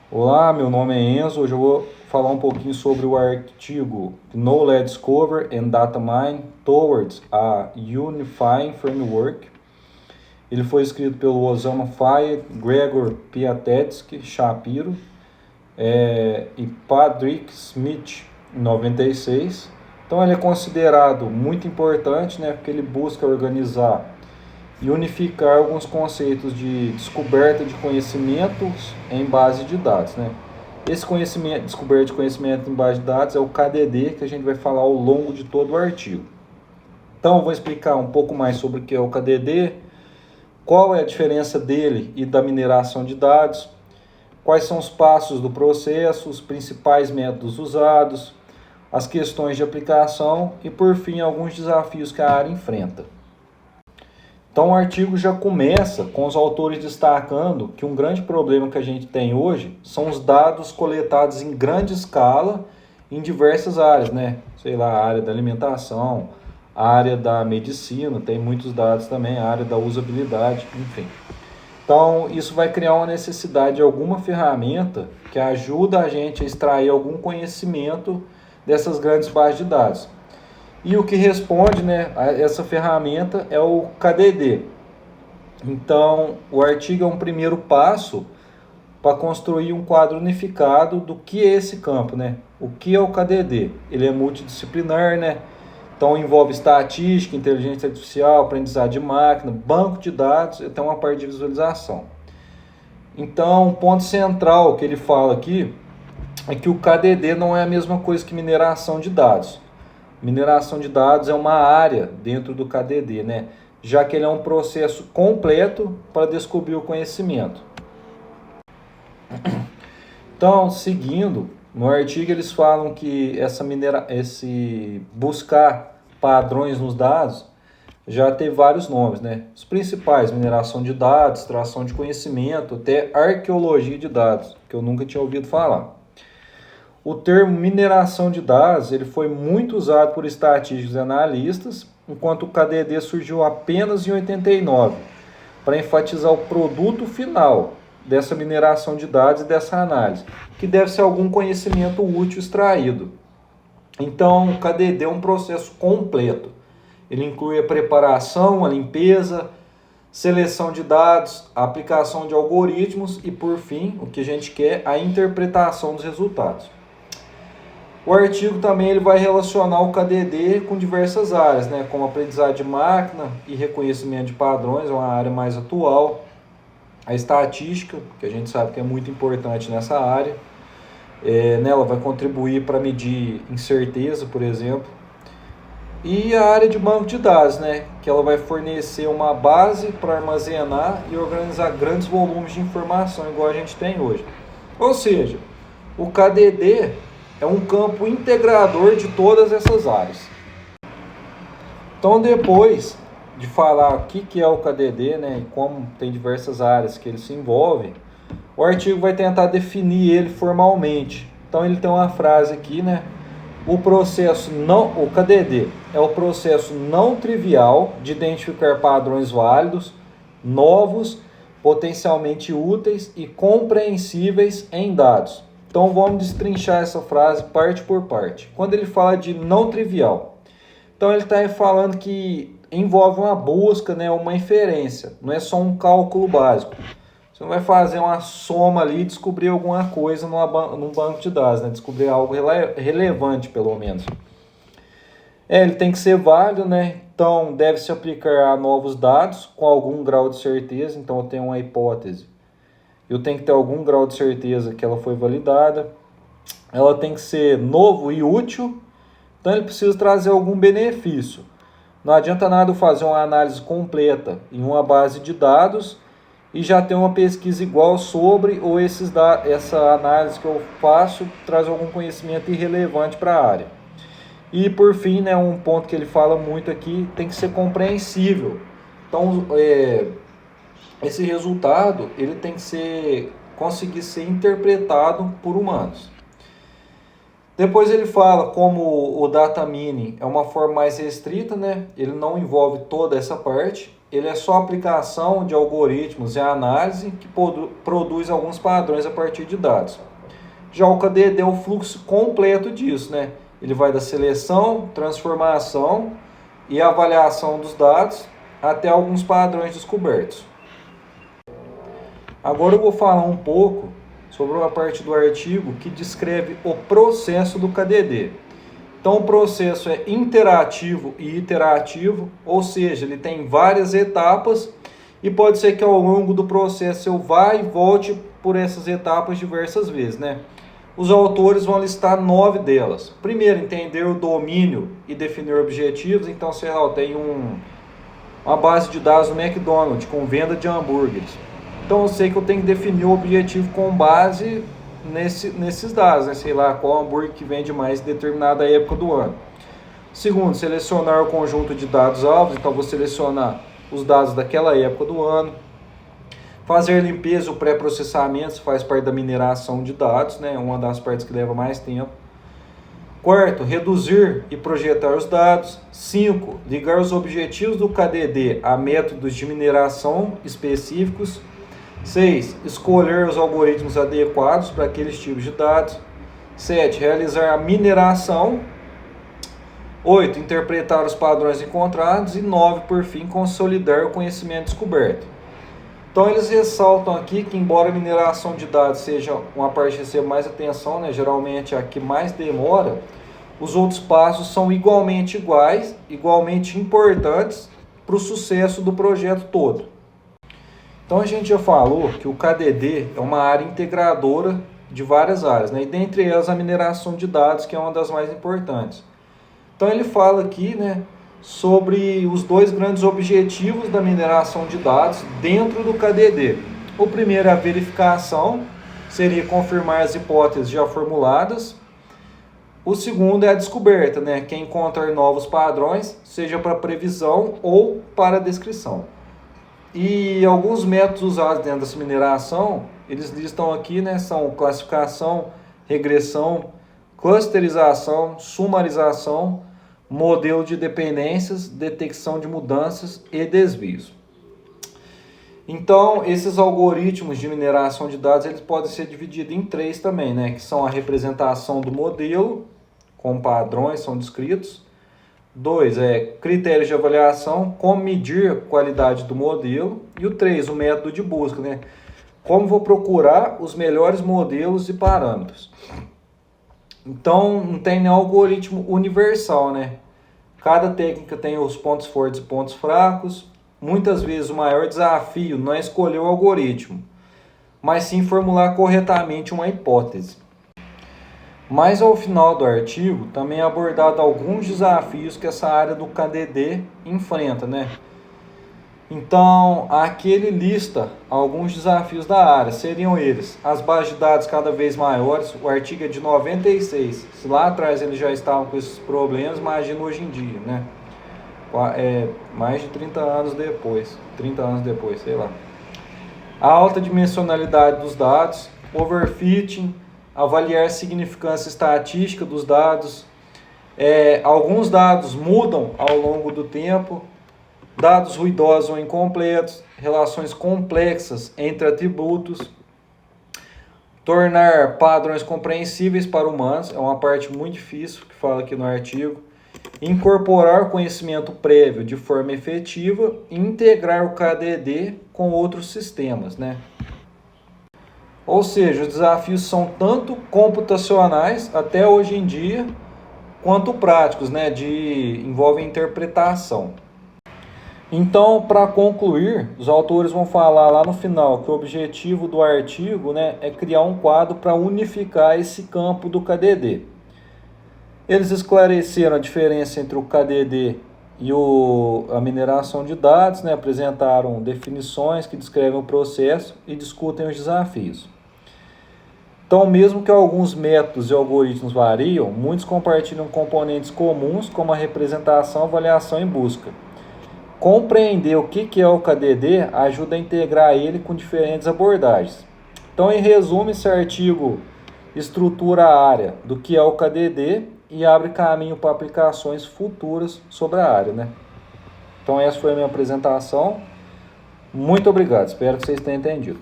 Olá, meu nome é Enzo. Hoje eu vou falar um pouquinho sobre o artigo Knowledge Discover and Data Mine Towards a Unifying Framework. Ele foi escrito pelo Osama Faye, Gregor Piatetsky Shapiro e Patrick Smith, em 96. Então ele é considerado muito importante, né, porque ele busca organizar e unificar alguns conceitos de descoberta de conhecimentos em base de dados, né? Esse conhecimento, descoberta de conhecimento em base de dados é o KDD que a gente vai falar ao longo de todo o artigo. Então, eu vou explicar um pouco mais sobre o que é o KDD, qual é a diferença dele e da mineração de dados, quais são os passos do processo, os principais métodos usados, as questões de aplicação e, por fim, alguns desafios que a área enfrenta. Então o artigo já começa com os autores destacando que um grande problema que a gente tem hoje são os dados coletados em grande escala em diversas áreas, né? Sei lá, a área da alimentação, a área da medicina, tem muitos dados também, a área da usabilidade, enfim. Então isso vai criar uma necessidade de alguma ferramenta que ajuda a gente a extrair algum conhecimento dessas grandes bases de dados. E o que responde, né, a essa ferramenta é o KDD. Então, o artigo é um primeiro passo para construir um quadro unificado do que é esse campo, né? O que é o KDD? Ele é multidisciplinar, né? Então, envolve estatística, inteligência artificial, aprendizado de máquina, banco de dados e até uma parte de visualização. Então, o ponto central que ele fala aqui é que o KDD não é a mesma coisa que mineração de dados. Mineração de dados é uma área dentro do KDD, né? Já que ele é um processo completo para descobrir o conhecimento. Então, seguindo, no artigo eles falam que esse buscar padrões nos dados já tem vários nomes, né? Os principais: mineração de dados, extração de conhecimento, até arqueologia de dados, que eu nunca tinha ouvido falar. O termo mineração de dados ele foi muito usado por estatísticos e analistas, enquanto o KDD surgiu apenas em 89, para enfatizar o produto final dessa mineração de dados e dessa análise, que deve ser algum conhecimento útil extraído. Então, o KDD é um processo completo. Ele inclui a preparação, a limpeza, seleção de dados, a aplicação de algoritmos e, por fim, o que a gente quer, a interpretação dos resultados. O artigo também ele vai relacionar o KDD com diversas áreas, né, como aprendizado de máquina e reconhecimento de padrões, é uma área mais atual. A estatística, que a gente sabe que é muito importante nessa área, nela vai contribuir para medir incerteza, por exemplo. E a área de banco de dados, né, que ela vai fornecer uma base para armazenar e organizar grandes volumes de informação, igual a gente tem hoje. Ou seja, o KDD é um campo integrador de todas essas áreas. Então, depois de falar o que é o KDD, né, e como tem diversas áreas que ele se envolve, o artigo vai tentar definir ele formalmente. Então, ele tem uma frase aqui, né? O KDD é o processo não trivial de identificar padrões válidos, novos, potencialmente úteis e compreensíveis em dados. Então vamos destrinchar essa frase parte por parte. Quando ele fala de não trivial, então ele está falando que envolve uma busca, né, uma inferência, não é só um cálculo básico. Você não vai fazer uma soma ali e descobrir alguma coisa num banco de dados, né? Descobrir algo relevante, pelo menos. Ele tem que ser válido, né? Então deve se aplicar a novos dados com algum grau de certeza. Então eu tenho uma hipótese. Eu tenho que ter algum grau de certeza que ela foi validada. Ela tem que ser novo e útil. Então ele precisa trazer algum benefício. Não adianta nada eu fazer uma análise completa em uma base de dados e já ter uma pesquisa igual sobre ou essa análise que eu faço traz algum conhecimento irrelevante para a área. E por fim, né, um ponto que ele fala muito aqui, tem que ser compreensível. Então, esse resultado ele tem que conseguir ser interpretado por humanos. Depois ele fala como o data mining é uma forma mais restrita, né? Ele não envolve toda essa parte. ele é só aplicação de algoritmos e análise que produz alguns padrões a partir de dados. Já o KDD é o fluxo completo disso, né? Ele vai da seleção, transformação e avaliação dos dados até alguns padrões descobertos. Agora eu vou falar um pouco sobre uma parte do artigo que descreve o processo do KDD. Então o processo é interativo e iterativo, ou seja, ele tem várias etapas e pode ser que ao longo do processo eu vá e volte por essas etapas diversas vezes, né? Os autores vão listar 9 delas. Primeiro, entender o domínio e definir objetivos. Então, sei lá, eu tenho uma base de dados no McDonald's com venda de hambúrgueres. Então, eu sei que eu tenho que definir o objetivo com base nesses dados, né? Sei lá, qual hambúrguer que vende mais em determinada época do ano. Segundo, selecionar o conjunto de dados alvos. Então, vou selecionar os dados daquela época do ano. Fazer limpeza, o pré-processamento faz parte da mineração de dados, né? Uma das partes que leva mais tempo. Quarto, reduzir e projetar os dados. 5, ligar os objetivos do KDD a métodos de mineração específicos. 6, escolher os algoritmos adequados para aqueles tipos de dados. 7, realizar a mineração. 8, interpretar os padrões encontrados. E 9, por fim, consolidar o conhecimento descoberto. Então eles ressaltam aqui que embora a mineração de dados seja uma parte que recebe mais atenção, né, geralmente a que mais demora, os outros passos são igualmente importantes para o sucesso do projeto todo. Então a gente já falou que o KDD é uma área integradora de várias áreas, né, e dentre elas a mineração de dados, que é uma das mais importantes. Então ele fala aqui, né, sobre os dois grandes objetivos da mineração de dados dentro do KDD. O primeiro é a verificação, seria confirmar as hipóteses já formuladas. O segundo é a descoberta, né, que é encontrar novos padrões, seja para previsão ou para descrição. E alguns métodos usados dentro dessa mineração, eles listam aqui, né, são classificação, regressão, clusterização, sumarização, modelo de dependências, detecção de mudanças e desvios. Então, esses algoritmos de mineração de dados, eles podem ser divididos em 3 também, né? Que são a representação do modelo, com padrões são descritos. 2, critérios de avaliação, como medir a qualidade do modelo. E o 3, o método de busca, né? Como vou procurar os melhores modelos e parâmetros. Então, não tem nenhum algoritmo universal, né? Cada técnica tem os pontos fortes e pontos fracos. Muitas vezes o maior desafio não é escolher o algoritmo, mas sim formular corretamente uma hipótese. Mas ao final do artigo, também é abordado alguns desafios que essa área do KDD enfrenta, né? Então, aqui ele lista alguns desafios da área, seriam eles: as bases de dados cada vez maiores, o artigo é de 96, se lá atrás eles já estavam com esses problemas, imagina hoje em dia, né? Mais de 30 anos depois, sei lá. A alta dimensionalidade dos dados, overfitting, avaliar a significância estatística dos dados, alguns dados mudam ao longo do tempo, dados ruidosos ou incompletos, relações complexas entre atributos, tornar padrões compreensíveis para humanos, é uma parte muito difícil que fala aqui no artigo, incorporar conhecimento prévio de forma efetiva e integrar o KDD com outros sistemas, né? Ou seja, os desafios são tanto computacionais, até hoje em dia, quanto práticos, né? Envolvem interpretação. Então, para concluir, os autores vão falar lá no final que o objetivo do artigo, né, é criar um quadro para unificar esse campo do KDD. Eles esclareceram a diferença entre o KDD e a mineração de dados, né, apresentaram definições que descrevem o processo e discutem os desafios. Então, mesmo que alguns métodos e algoritmos variam, muitos compartilham componentes comuns, como a representação, avaliação e busca. Compreender o que é o KDD ajuda a integrar ele com diferentes abordagens. Então, em resumo, esse artigo estrutura a área do que é o KDD e abre caminho para aplicações futuras sobre a área, né? Então essa foi a minha apresentação. Muito obrigado, espero que vocês tenham entendido.